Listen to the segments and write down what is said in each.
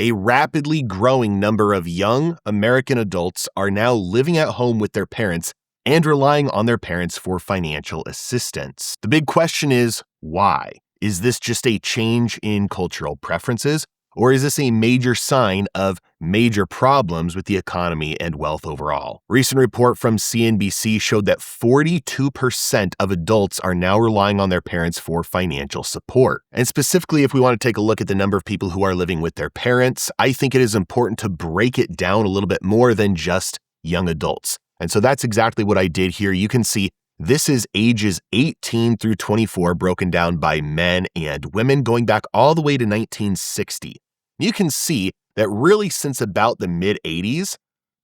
A rapidly growing number of young American adults are now living at home with their parents and relying on their parents for financial assistance. The big question is, why? Is this just a change in cultural preferences, or is this a major sign of major problems with the economy and wealth overall? A recent report from CNBC showed that 42% of adults are now relying on their parents for financial support. And specifically, if we want to take a look at the number of people who are living with their parents, I think it is important to break it down a little bit more than just young adults. And so that's exactly what I did here. You can see this is ages 18 through 24 broken down by men and women going back all the way to 1960. You can see that really since about the mid-80s,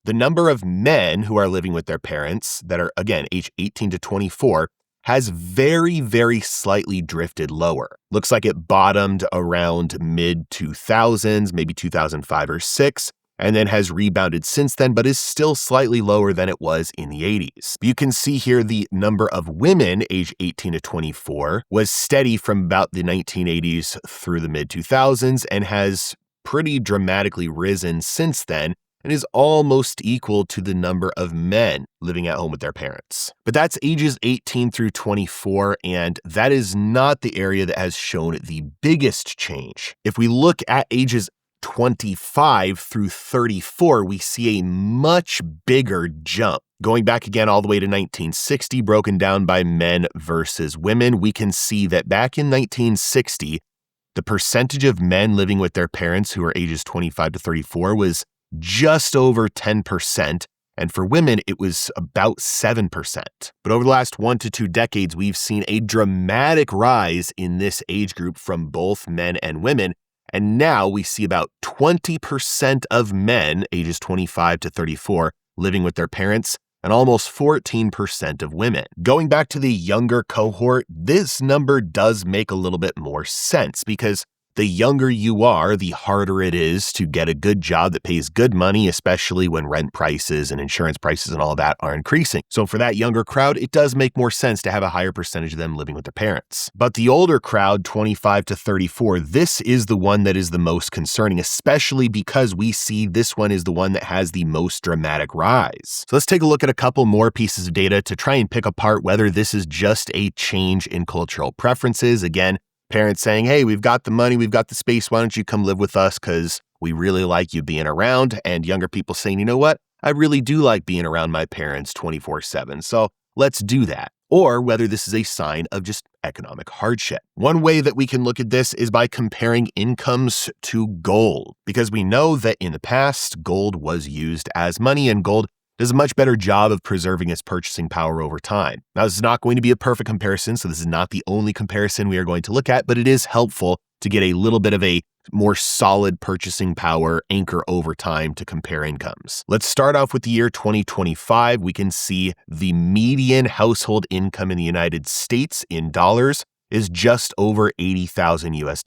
the number of men who are living with their parents that are, again, age 18 to 24 has very, very slightly drifted lower. Looks like it bottomed around mid-2000s, maybe 2005 or 6. And then has rebounded since then, but is still slightly lower than it was in the 80s. You can see here the number of women age 18 to 24 was steady from about the 1980s through the mid-2000s and has pretty dramatically risen since then and is almost equal to the number of men living at home with their parents. But that's ages 18 through 24, and that is not the area that has shown the biggest change. If we look at ages 25 through 34, we see a much bigger jump. Going back again all the way to 1960, broken down by men versus women, we can see that back in 1960, the percentage of men living with their parents who are ages 25 to 34 was just over 10%. And for women, it was about 7%. But over the last 1 to 2 decades, we've seen a dramatic rise in this age group from both men and women. And now we see about 20% of men ages 25 to 34 living with their parents and almost 14% of women. Going back to the younger cohort, this number does make a little bit more sense because the younger you are, the harder it is to get a good job that pays good money, especially when rent prices and insurance prices and all of that are increasing. So for that younger crowd, it does make more sense to have a higher percentage of them living with their parents. But the older crowd, 25 to 34, this is the one that is the most concerning, especially because we see this one is the one that has the most dramatic rise. So let's take a look at a couple more pieces of data to try and pick apart whether this is just a change in cultural preferences. Again, parents saying, hey, we've got the money, we've got the space, why don't you come live with us because we really like you being around, and younger people saying, you know what, I really do like being around my parents 24/7, so let's do that. Or whether this is a sign of just economic hardship. One way that we can look at this is by comparing incomes to gold, because we know that in the past, gold was used as money, and gold does a much better job of preserving its purchasing power over time. Now, this is not going to be a perfect comparison, so this is not the only comparison we are going to look at, but it is helpful to get a little bit of a more solid purchasing power anchor over time to compare incomes. Let's start off with the year 2025. We can see the median household income in the United States in dollars is just over $80,000 US.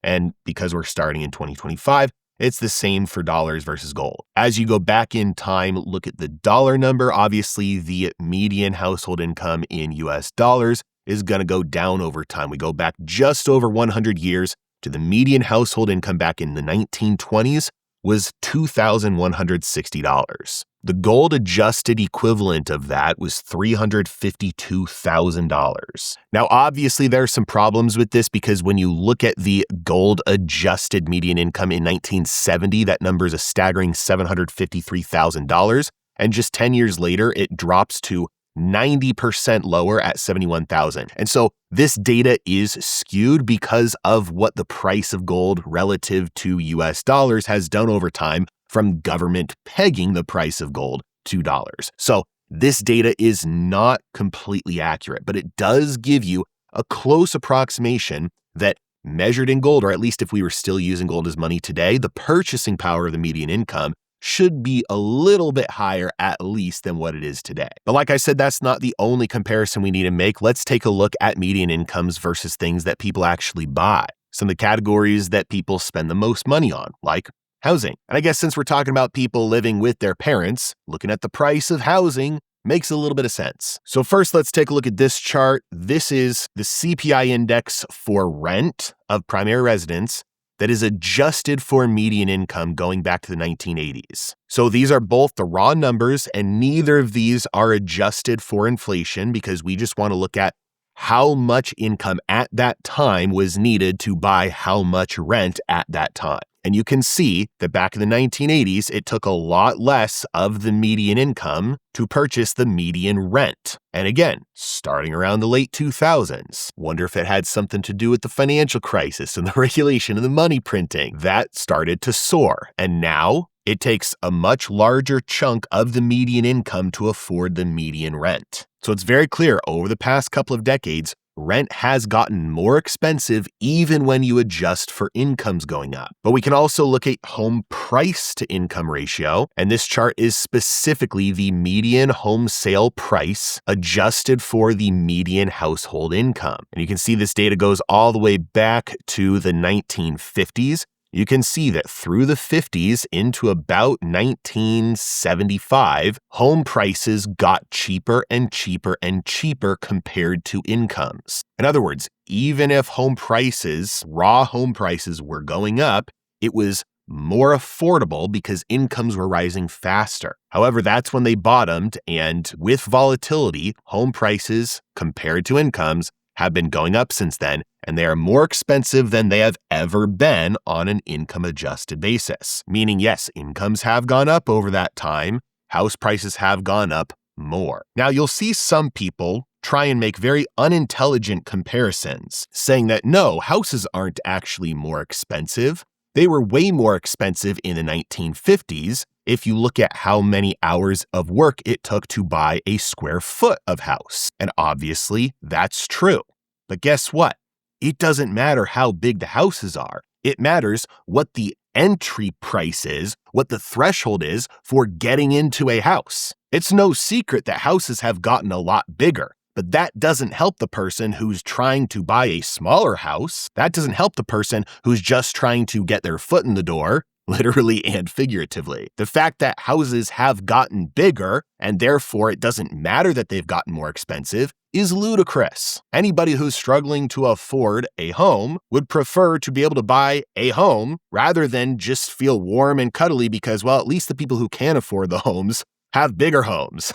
And because we're starting in 2025, it's the same for dollars versus gold. As you go back in time, look at the dollar number. Obviously, the median household income in US dollars is going to go down over time. We go back just over 100 years to the median household income back in the 1920s was $2,160. The gold adjusted equivalent of that was $352,000. Now, obviously, there are some problems with this because when you look at the gold adjusted median income in 1970, that number is a staggering $753,000. And just 10 years later, it drops to 90% lower at $71,000. And so this data is skewed because of what the price of gold relative to US dollars has done over time from government pegging the price of gold to dollars. So this data is not completely accurate, but it does give you a close approximation that measured in gold, or at least if we were still using gold as money today, the purchasing power of the median income should be a little bit higher at least than what it is today. But like I said, that's not the only comparison we need to make. Let's take a look at median incomes versus things that people actually buy. Some of the categories that people spend the most money on, like housing. And I guess since we're talking about people living with their parents, looking at the price of housing makes a little bit of sense. So first, let's take a look at this chart. This is the CPI index for rent of primary residence that is adjusted for median income going back to the 1980s. So these are both the raw numbers, and neither of these are adjusted for inflation because we just want to look at how much income at that time was needed to buy how much rent at that time. And you can see that back in the 1980s, it took a lot less of the median income to purchase the median rent. And again, starting around the late 2000s, wonder if it had something to do with the financial crisis and the regulation of the money printing. That started to soar. And now it takes a much larger chunk of the median income to afford the median rent. So it's very clear over the past couple of decades, rent has gotten more expensive even when you adjust for incomes going up. But we can also look at home price to income ratio, and this chart is specifically the median home sale price adjusted for the median household income. And you can see this data goes all the way back to the 1950s. You can see that through the 50s into about 1975, home prices got cheaper and cheaper and cheaper compared to incomes. In other words, even if raw home prices were going up, it was more affordable because incomes were rising faster. However, that's when they bottomed, and with volatility, home prices compared to incomes have been going up since then, and they are more expensive than they have ever been on an income-adjusted basis. Meaning, yes, incomes have gone up over that time, house prices have gone up more. Now, you'll see some people try and make very unintelligent comparisons, saying that no, houses aren't actually more expensive. They were way more expensive in the 1950s if you look at how many hours of work it took to buy a square foot of house. And obviously, that's true. But guess what? It doesn't matter how big the houses are. It matters what the entry price is, what the threshold is for getting into a house. It's no secret that houses have gotten a lot bigger. But that doesn't help the person who's trying to buy a smaller house. That doesn't help the person who's just trying to get their foot in the door, literally and figuratively. The fact that houses have gotten bigger, and therefore it doesn't matter that they've gotten more expensive, is ludicrous. Anybody who's struggling to afford a home would prefer to be able to buy a home rather than just feel warm and cuddly because, well, at least the people who can afford the homes have bigger homes.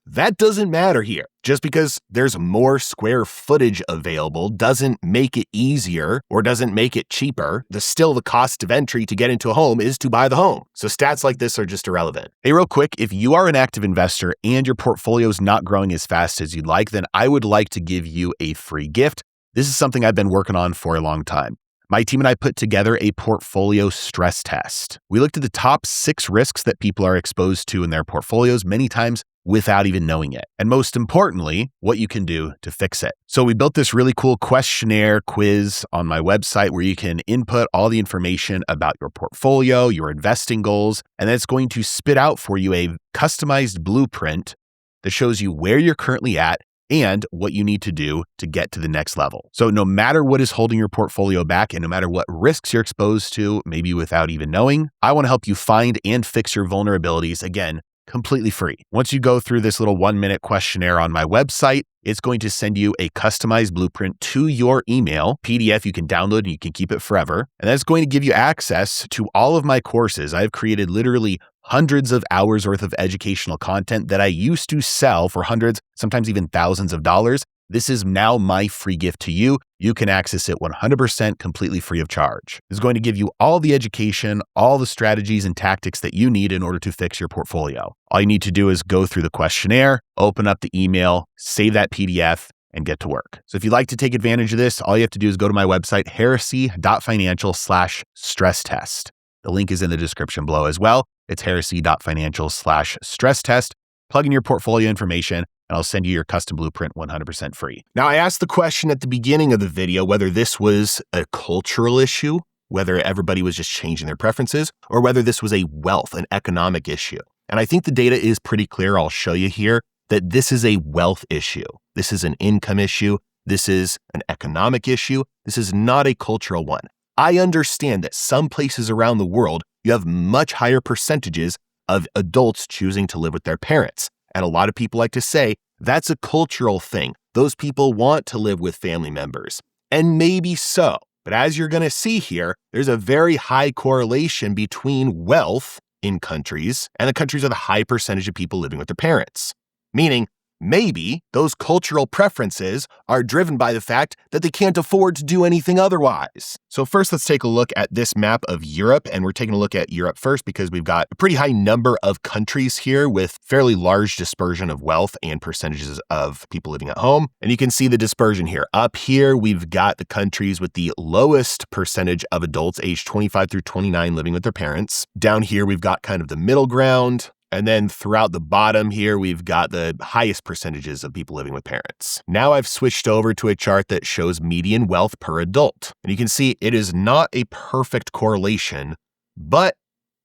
That doesn't matter here. Just because there's more square footage available doesn't make it easier or doesn't make it cheaper. The cost of entry to get into a home is to buy the home. So stats like this are just irrelevant. Hey, real quick, if you are an active investor and your portfolio is not growing as fast as you'd like, then I would like to give you a free gift. This is something I've been working on for a long time. My team and I put together a portfolio stress test. We looked at the top 6 risks that people are exposed to in their portfolios, many times without even knowing it. And most importantly, what you can do to fix it. So we built this really cool questionnaire quiz on my website where you can input all the information about your portfolio, your investing goals, and then it's going to spit out for you a customized blueprint that shows you where you're currently at and what you need to do to get to the next level. So no matter what is holding your portfolio back and no matter what risks you're exposed to, maybe without even knowing, I want to help you find and fix your vulnerabilities, again, completely free. Once you go through this little 1-minute questionnaire on my website, it's going to send you a customized blueprint to your email, PDF you can download and you can keep it forever. And that's going to give you access to all of my courses. I've created literally hundreds of hours worth of educational content that I used to sell for hundreds, sometimes even thousands of dollars. This is now my free gift to you. You can access it 100% completely free of charge. It's going to give you all the education, all the strategies and tactics that you need in order to fix your portfolio. All you need to do is go through the questionnaire, open up the email, save that PDF, and get to work. So if you'd like to take advantage of this, all you have to do is go to my website, heresy.financial/stress test. The link is in the description below as well. It's heresy.financial/stress test. Plug in your portfolio information, and I'll send you your custom blueprint 100% free. Now, I asked the question at the beginning of the video whether this was a cultural issue, whether everybody was just changing their preferences, or whether this was a wealth, an economic issue. And I think the data is pretty clear. I'll show you here that this is a wealth issue. This is an income issue. This is an economic issue. This is not a cultural one. I understand that some places around the world, you have much higher percentages of adults choosing to live with their parents. And a lot of people like to say that's a cultural thing. Those people want to live with family members. And maybe so. But as you're going to see here, there's a very high correlation between wealth in countries and the countries with a high percentage of people living with their parents. Meaning, maybe those cultural preferences are driven by the fact that they can't afford to do anything otherwise. So first, let's take a look at this map of Europe. And we're taking a look at Europe first because we've got a pretty high number of countries here with fairly large dispersion of wealth and percentages of people living at home. And you can see the dispersion here. Up here, we've got the countries with the lowest percentage of adults aged 25 through 29 living with their parents. Down here, we've got kind of the middle ground. And then throughout the bottom here, we've got the highest percentages of people living with parents. Now I've switched over to a chart that shows median wealth per adult. And you can see it is not a perfect correlation, but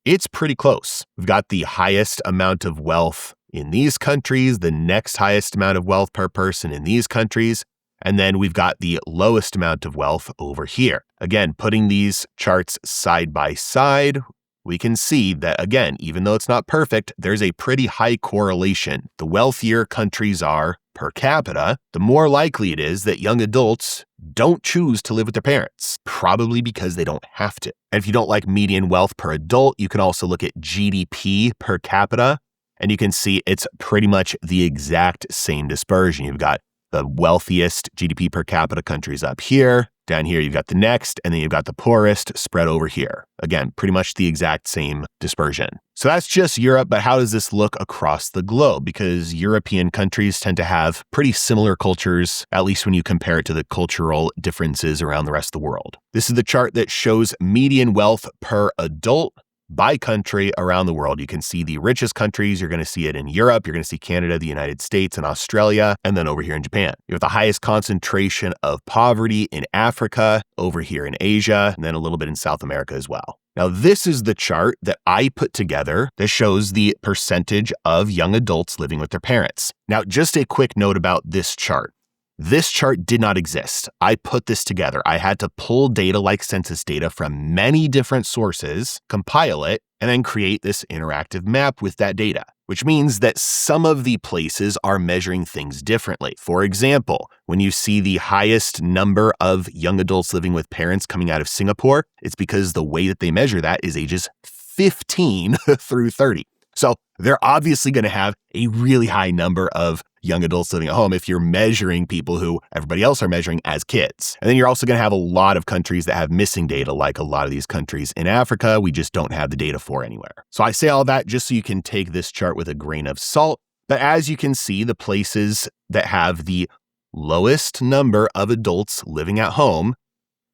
it's pretty close. We've got the highest amount of wealth in these countries, the next highest amount of wealth per person in these countries, and then we've got the lowest amount of wealth over here. Again, putting these charts side by side, we can see that, again, even though it's not perfect, there's a pretty high correlation. The wealthier countries are per capita, the more likely it is that young adults don't choose to live with their parents, probably because they don't have to. And if you don't like median wealth per adult, you can also look at GDP per capita, and you can see it's pretty much the exact same dispersion. You've got the wealthiest GDP per capita countries up here. Down here, you've got the next, and then you've got the poorest spread over here. Again, pretty much the exact same dispersion. So that's just Europe, but how does this look across the globe? Because European countries tend to have pretty similar cultures, at least when you compare it to the cultural differences around the rest of the world. This is the chart that shows median wealth per adult by country around the world. You can see the richest countries. You're going to see it in Europe. You're going to see Canada, the United States, and Australia, and then over here in Japan. You have the highest concentration of poverty in Africa, over here in Asia, and then a little bit in South America as well. Now, this is the chart that I put together that shows the percentage of young adults living with their parents. Now, just a quick note about this chart. This chart did not exist. I put this together. I had to pull data like census data from many different sources, compile it, and then create this interactive map with that data, which means that some of the places are measuring things differently. For example, when you see the highest number of young adults living with parents coming out of Singapore, it's because the way that they measure that is ages 15 through 30. So they're obviously going to have a really high number of young adults living at home if you're measuring people who everybody else are measuring as kids. And then you're also going to have a lot of countries that have missing data, like a lot of these countries in Africa, we just don't have the data for anywhere. So I say all that just so you can take this chart with a grain of salt. But as you can see, the places that have the lowest number of adults living at home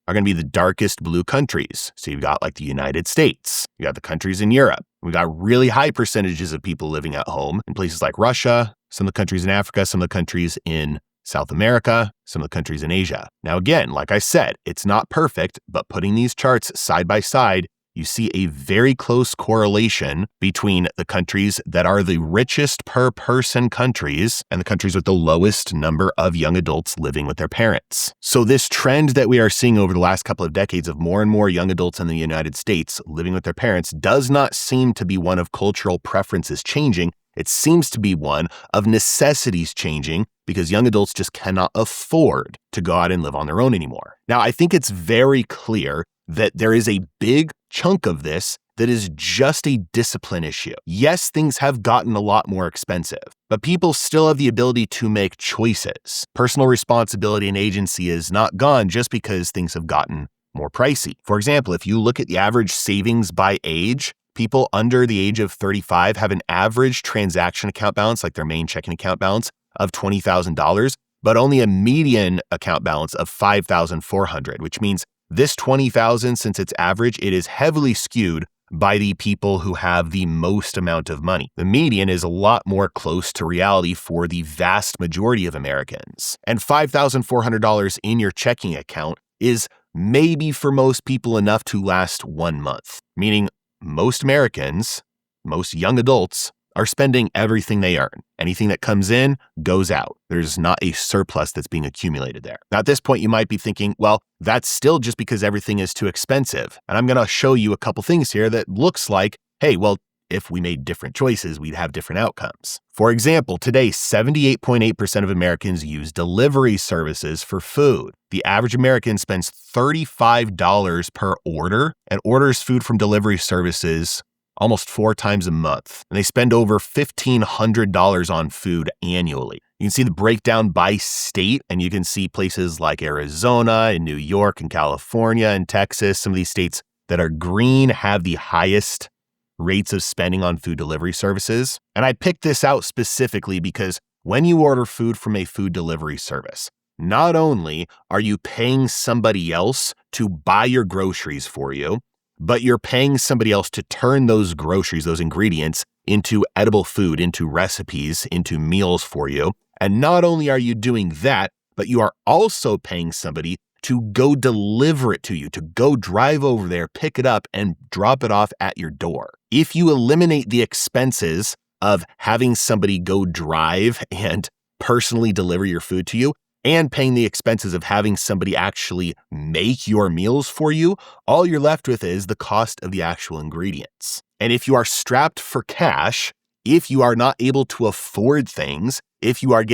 are going to be the darkest blue countries. So you've got like the United States, you got the countries in Europe. We've got really high percentages of people living at home in places like Russia, some of the countries in Africa, some of the countries in South America, some of the countries in Asia. Now, again, like I said, it's not perfect, but putting these charts side by side, you see a very close correlation between the countries that are the richest per person countries and the countries with the lowest number of young adults living with their parents. So this trend that we are seeing over the last couple of decades of more and more young adults in the United States living with their parents does not seem to be one of cultural preferences changing. It seems to be one of necessities changing because young adults just cannot afford to go out and live on their own anymore. Now, I think it's very clear that there is a big chunk of this that is just a discipline issue. Yes, things have gotten a lot more expensive, but people still have the ability to make choices. Personal responsibility and agency is not gone just because things have gotten more pricey. For example, if you look at the average savings by age, people under the age of 35 have an average transaction account balance, like their main checking account balance, of $20,000, but only a median account balance of $5,400, which means this $20,000, since it's average, it is heavily skewed by the people who have the most amount of money. The median is a lot more close to reality for the vast majority of Americans. And $5,400 in your checking account is maybe for most people enough to last 1 month, meaning most Americans, most young adults, are spending everything they earn. Anything that comes in goes out. There's not a surplus that's being accumulated there. Now, at this point, you might be thinking, well, that's still just because everything is too expensive. And I'm going to show you a couple things here that looks like, hey, well, if we made different choices, we'd have different outcomes. For example, today, 78.8% of Americans use delivery services for food. The average American spends $35 per order and orders food from delivery services almost 4 times a month. And they spend over $1,500 on food annually. You can see the breakdown by state, and you can see places like Arizona and New York and California and Texas. Some of these states that are green have the highest rates of spending on food delivery services. And I picked this out specifically because when you order food from a food delivery service, not only are you paying somebody else to buy your groceries for you, but you're paying somebody else to turn those groceries, those ingredients, into edible food, into recipes, into meals for you. And not only are you doing that, but you are also paying somebody to go deliver it to you, to go drive over there, pick it up, and drop it off at your door. If you eliminate the expenses of having somebody go drive and personally deliver your food to you, and paying the expenses of having somebody actually make your meals for you, all you're left with is the cost of the actual ingredients. And if you are strapped for cash, if you are not able to afford things, if you are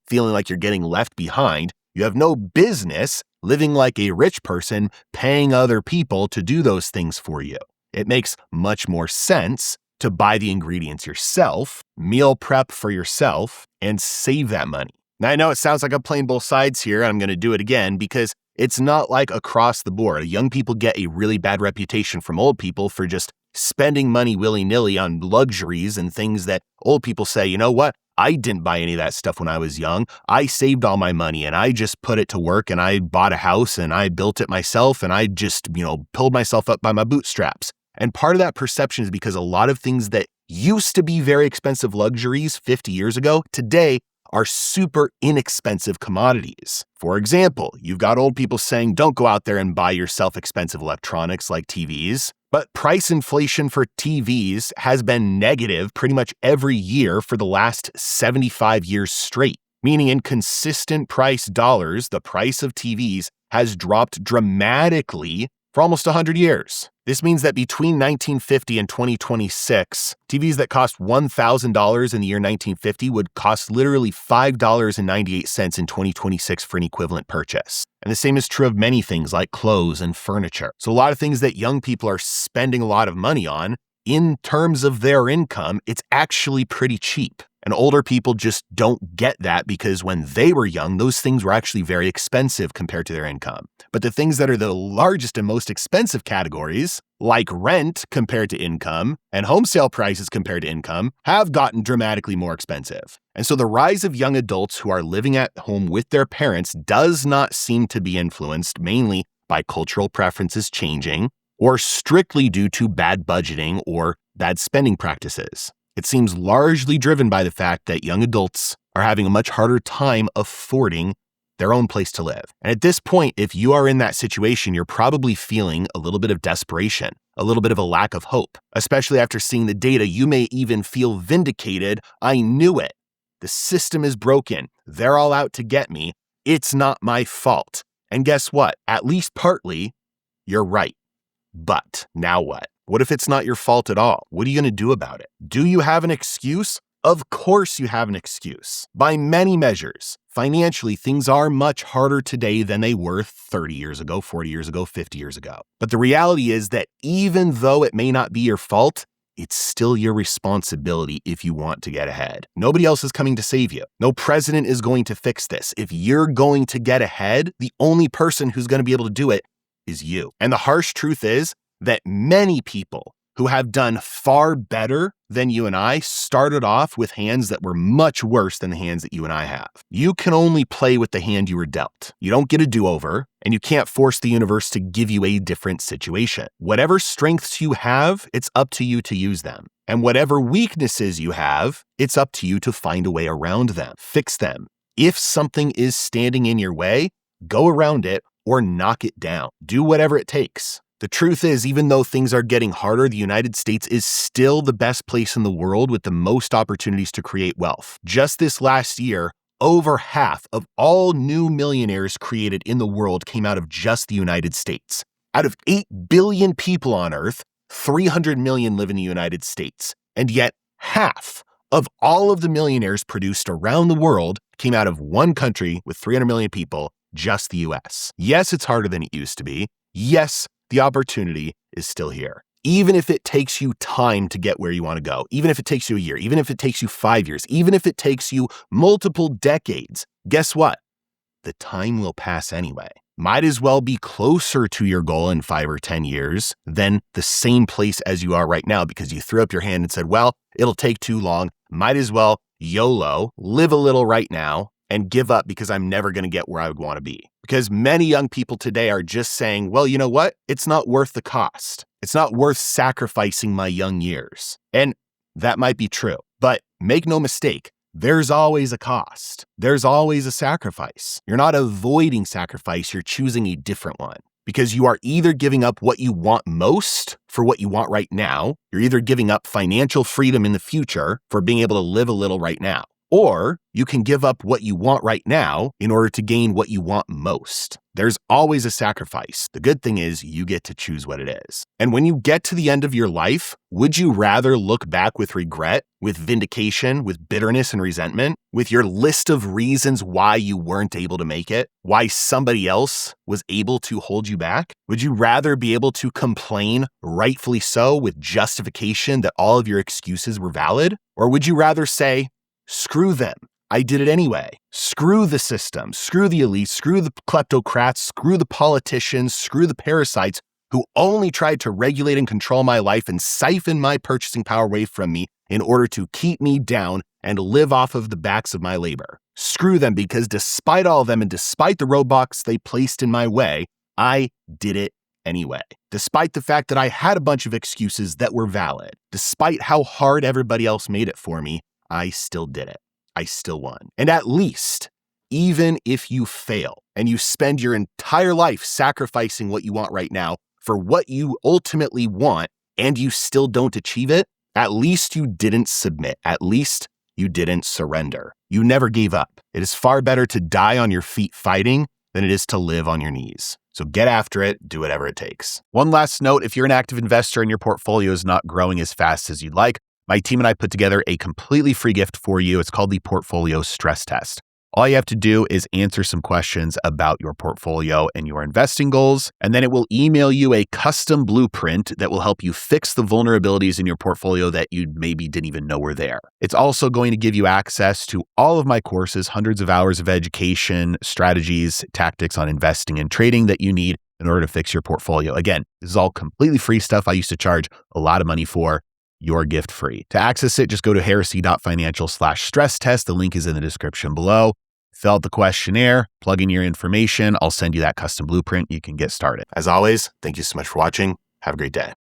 feeling like you're getting left behind, you have no business living like a rich person, paying other people to do those things for you. It makes much more sense to buy the ingredients yourself, meal prep for yourself, and save that money. Now, I know it sounds like I'm playing both sides here, and I'm going to do it again because it's not like across the board. Young people get a really bad reputation from old people for just spending money willy-nilly on luxuries and things that old people say, you know what? I didn't buy any of that stuff when I was young. I saved all my money and I just put it to work and I bought a house and I built it myself and I just, pulled myself up by my bootstraps. And part of that perception is because a lot of things that used to be very expensive luxuries 50 years ago, today are super inexpensive commodities. For example, you've got old people saying, don't go out there and buy yourself expensive electronics like TVs. But price inflation for TVs has been negative pretty much every year for the last 75 years straight, meaning in consistent price dollars, the price of TVs has dropped dramatically for almost 100 years. This means that between 1950 and 2026, TVs that cost $1,000 in the year 1950 would cost literally $5.98 in 2026 for an equivalent purchase. And the same is true of many things like clothes and furniture. So a lot of things that young people are spending a lot of money on, in terms of their income, it's actually pretty cheap. And older people just don't get that because when they were young, those things were actually very expensive compared to their income. But the things that are the largest and most expensive categories, like rent compared to income and home sale prices compared to income, have gotten dramatically more expensive. And so the rise of young adults who are living at home with their parents does not seem to be influenced mainly by cultural preferences changing or strictly due to bad budgeting or bad spending practices. It seems largely driven by the fact that young adults are having a much harder time affording their own place to live. And at this point, if you are in that situation, you're probably feeling a little bit of desperation, a little bit of a lack of hope. Especially after seeing the data, you may even feel vindicated. I knew it. The system is broken. They're all out to get me. It's not my fault. And guess what? At least partly, you're right. But now what? What if it's not your fault at all? What are you going to do about it? Do you have an excuse? Of course you have an excuse. By many measures, financially, things are much harder today than they were 30 years ago, 40 years ago, 50 years ago. But the reality is that even though it may not be your fault, it's still your responsibility if you want to get ahead. Nobody else is coming to save you. No president is going to fix this. If you're going to get ahead, the only person who's going to be able to do it is you. And the harsh truth is that many people who have done far better than you and I started off with hands that were much worse than the hands that you and I have. You can only play with the hand you were dealt. You don't get a do-over, and you can't force the universe to give you a different situation. Whatever strengths you have, it's up to you to use them. And whatever weaknesses you have, it's up to you to find a way around them, fix them. If something is standing in your way, go around it or knock it down. Do whatever it takes. The truth is, even though things are getting harder, the United States is still the best place in the world with the most opportunities to create wealth. Just this last year, over half of all new millionaires created in the world came out of just the United States. Out of 8 billion people on Earth, 300 million live in the United States. And yet half of all of the millionaires produced around the world came out of one country with 300 million people, just the US. Yes, it's harder than it used to be. Yes, the opportunity is still here. Even if it takes you time to get where you want to go, even if it takes you a year, even if it takes you 5 years, even if it takes you multiple decades, guess what? The time will pass anyway. Might as well be closer to your goal in 5 or 10 years than the same place as you are right now because you threw up your hand and said, well, it'll take too long. Might as well YOLO, live a little right now and give up because I'm never going to get where I would want to be. Because many young people today are just saying, well, you know what? It's not worth the cost. It's not worth sacrificing my young years. And that might be true, but make no mistake. There's always a cost. There's always a sacrifice. You're not avoiding sacrifice. You're choosing a different one because you are either giving up what you want most for what you want right now. You're either giving up financial freedom in the future for being able to live a little right now, or you can give up what you want right now in order to gain what you want most. There's always a sacrifice. The good thing is you get to choose what it is. And when you get to the end of your life, would you rather look back with regret, with vindication, with bitterness and resentment, with your list of reasons why you weren't able to make it, why somebody else was able to hold you back? Would you rather be able to complain, rightfully so, with justification that all of your excuses were valid? Or would you rather say, screw them, I did it anyway. Screw the system, screw the elites, screw the kleptocrats, screw the politicians, screw the parasites who only tried to regulate and control my life and siphon my purchasing power away from me in order to keep me down and live off of the backs of my labor. Screw them, because despite all of them and despite the roadblocks they placed in my way, I did it anyway. Despite the fact that I had a bunch of excuses that were valid, despite how hard everybody else made it for me, I still did it. I still won. And at least, even if you fail and you spend your entire life sacrificing what you want right now for what you ultimately want and you still don't achieve it, at least you didn't submit. At least you didn't surrender. You never gave up. It is far better to die on your feet fighting than it is to live on your knees. So get after it, do whatever it takes. One last note, if you're an active investor and your portfolio is not growing as fast as you'd like, my team and I put together a completely free gift for you. It's called the Portfolio Stress Test. All you have to do is answer some questions about your portfolio and your investing goals, and then it will email you a custom blueprint that will help you fix the vulnerabilities in your portfolio that you maybe didn't even know were there. It's also going to give you access to all of my courses, hundreds of hours of education, strategies, tactics on investing and trading that you need in order to fix your portfolio. Again, this is all completely free stuff I used to charge a lot of money for. Your gift free. To access it, just go to heresy.financial/stress test. The link is in the description below. Fill out the questionnaire, plug in your information. I'll send you that custom blueprint. You can get started. As always, thank you so much for watching. Have a great day.